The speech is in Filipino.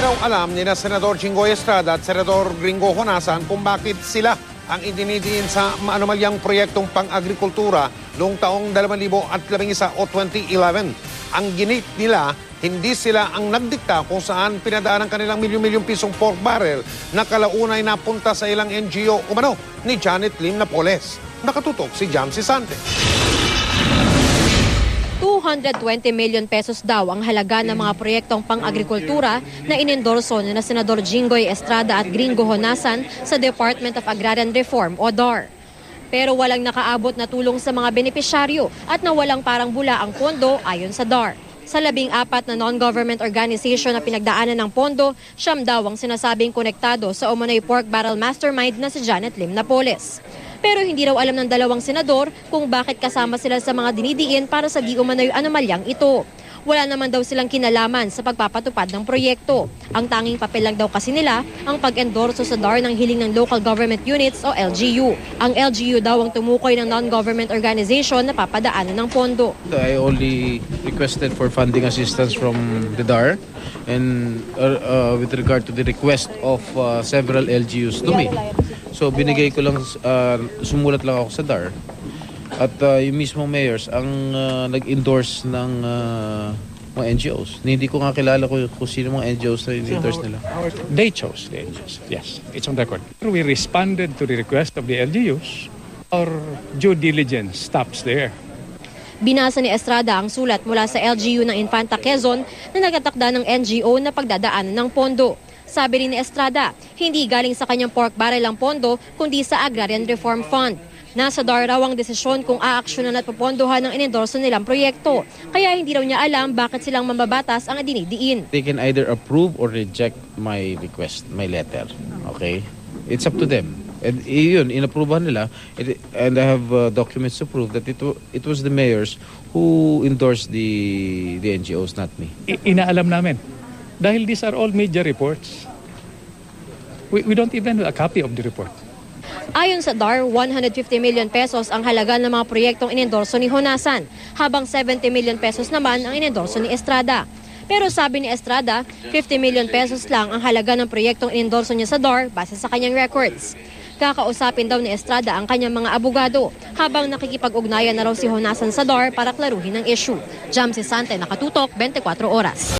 raw alam ni na Senador Jinggoy Estrada at Senador Gringo Honasan kung bakit sila ang idinidiin sa maanumalyang proyektong pang-agrikultura noong taong 2011 o 2011. Ang ginit nila, hindi sila ang nagdikta kung saan pinadaan ang kanilang milyon-milyong pisong pork barrel na kalaunay napunta sa ilang NGO umano ni Janet Lim Napoles. Nakatutok si Jamsi Sante. 220 million pesos daw ang halaga ng mga proyektong pang-agrikultura na inendorso na Senador Jinggoy Estrada at Gringo Honasan sa Department of Agrarian Reform o DAR. Pero walang nakaabot na tulong sa mga benepisyaryo at nawalang parang bula ang pondo ayon sa DAR. Sa 14 na non-government organization na pinagdaanan ng pondo, 9 daw ang sinasabing konektado sa umano'y pork barrel mastermind na si Janet Lim Napoles. Pero hindi raw alam ng dalawang senador kung bakit kasama sila sa mga dinidiin para sa di umano'y anomalyang ito. Wala naman daw silang kinalaman sa pagpapatupad ng proyekto. Ang tanging papel lang daw kasi nila ang pag-endorso sa DAR ng hiling ng local government units o LGU. Ang LGU daw ang tumukoy ng non-government organization na papadaanan ng pondo. I only requested for funding assistance from the DAR and with regard to the request of several LGUs to me. So binigay ko lang, sumulat lang ako sa DAR. At yung mismong mayors ang nag-endorse ng mga NGOs. Hindi ko nga kilala kung sino mga NGOs na endorse nila. They chose the NGOs, yes. It's on record. We responded to the request of the LGUs. Our due diligence stops there. Binasa ni Estrada ang sulat mula sa LGU ng Infanta Quezon na nagtatakda ng NGO na pagdadaanan ng pondo. Sabi rin ni Estrada, hindi galing sa kanyang pork barrel ang pondo kundi sa Agrarian Reform Fund. Nasa DAR raw ang desisyon kung aaksyonan at popondohan ng inendorso nilang proyekto. Kaya hindi raw niya alam bakit silang mambabatas ang dinidiin. They can either approve or reject my request, my letter. Okay? It's up to them. And yun, inapprovehan nila. And I have documents to prove that it was the mayors who endorsed the NGOs, not me. Inaalam namin. Dahil these are all media reports. We don't even have a copy of the report. Ayon sa DAR, 150 million pesos ang halaga ng mga proyektong inendorso ni Honasan, habang 70 million pesos naman ang inendorso ni Estrada. Pero sabi ni Estrada, 50 million pesos lang ang halaga ng proyektong inendorso niya sa DAR base sa kanyang records. Kakausapin daw ni Estrada ang kanyang mga abogado habang nakikipag-ugnayan na raw si Honasan sa DAR para klaruhin ang issue. Jamsi Sante, Nakatutok, 24 Oras.